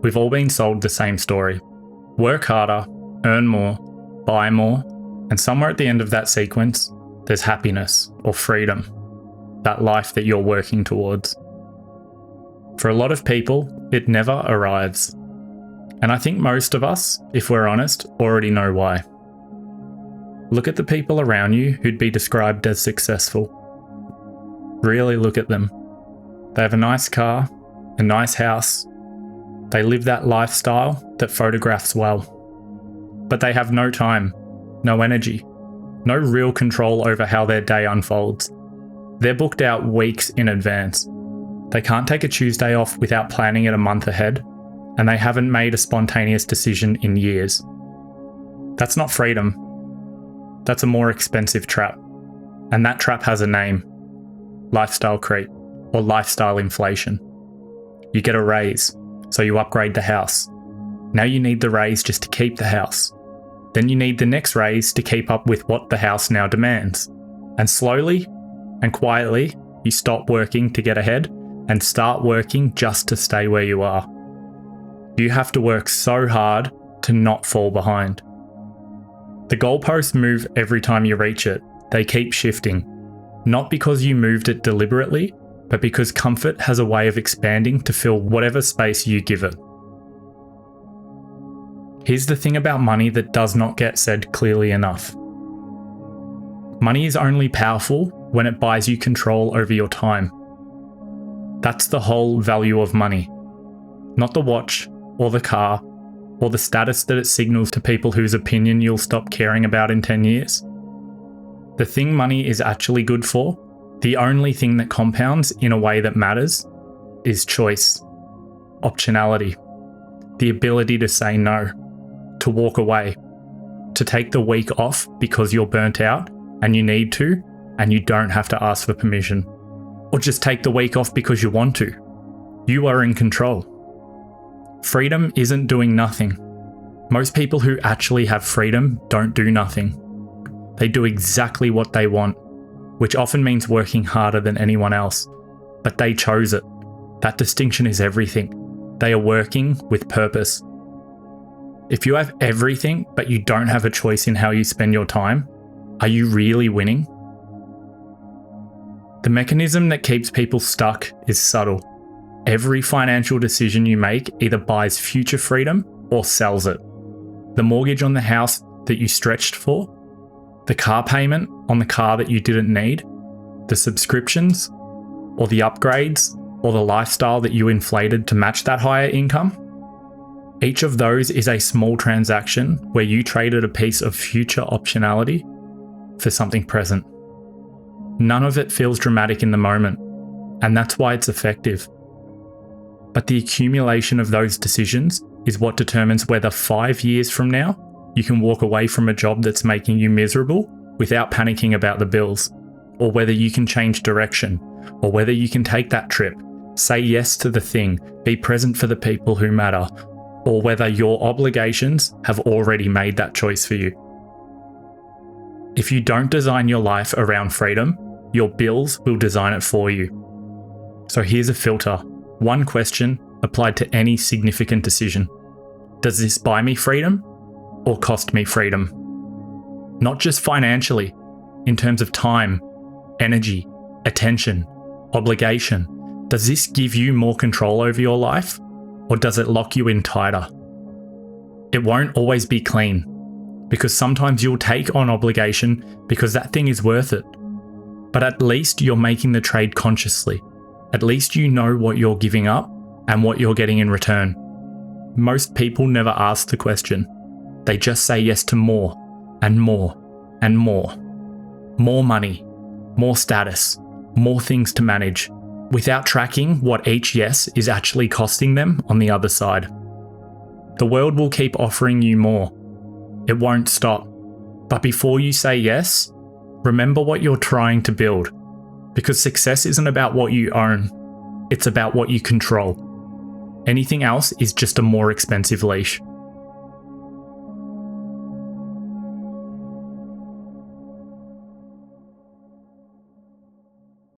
we've all been sold the same story. Work harder, earn more, buy more, and somewhere at the end of that sequence, there's happiness or freedom, that life that you're working towards. For a lot of people, it never arrives. And I think most of us, if we're honest, already know why. Look at the people around you who'd be described as successful. Really look at them. They have a nice car, a nice house. They live that lifestyle that photographs well. But they have no time, no energy, no real control over how their day unfolds. They're booked out weeks in advance. They can't take a Tuesday off without planning it a month ahead, and they haven't made a spontaneous decision in years. That's not freedom. That's a more expensive trap. And that trap has a name: lifestyle creep or lifestyle inflation. You get a raise, so you upgrade the house. Now you need the raise just to keep the house. Then you need the next raise to keep up with what the house now demands. And slowly and quietly, you stop working to get ahead and start working just to stay where you are. You have to work so hard to not fall behind. The goalposts move every time you reach it. They keep shifting. Not because you moved it deliberately, but because comfort has a way of expanding to fill whatever space you give it. Here's the thing about money that does not get said clearly enough. Money is only powerful when it buys you control over your time. That's the whole value of money. Not the watch, or the car, or the status that it signals to people whose opinion you'll stop caring about in 10 years. The thing money is actually good for, the only thing that compounds in a way that matters, is choice, optionality, the ability to say no, to walk away, to take the week off because you're burnt out and you need to, and you don't have to ask for permission. Or just take the week off because you want to. You are in control. Freedom isn't doing nothing. Most people who actually have freedom don't do nothing. They do exactly what they want, which often means working harder than anyone else. But they chose it. That distinction is everything. They are working with purpose. If you have everything, but you don't have a choice in how you spend your time, are you really winning? The mechanism that keeps people stuck is subtle. Every financial decision you make either buys future freedom or sells it. The mortgage on the house that you stretched for, the car payment on the car that you didn't need, the subscriptions, or the upgrades, or the lifestyle that you inflated to match that higher income. Each of those is a small transaction where you traded a piece of future optionality for something present. None of it feels dramatic in the moment, and that's why it's effective. But the accumulation of those decisions is what determines whether 5 years from now, you can walk away from a job that's making you miserable without panicking about the bills, or whether you can change direction, or whether you can take that trip, say yes to the thing, be present for the people who matter, or whether your obligations have already made that choice for you. If you don't design your life around freedom, your bills will design it for you. So here's a filter. One question applied to any significant decision. Does this buy me freedom or cost me freedom? Not just financially, in terms of time, energy, attention, obligation. Does this give you more control over your life, or does it lock you in tighter? It won't always be clean, because sometimes you'll take on obligation because that thing is worth it. But at least you're making the trade consciously. At least you know what you're giving up and what you're getting in return. Most people never ask the question. They just say yes to more and more and more. More money, more status, more things to manage, without tracking what each yes is actually costing them on the other side. The world will keep offering you more. It won't stop. But before you say yes, remember what you're trying to build. Because success isn't about what you own, it's about what you control. Anything else is just a more expensive leash.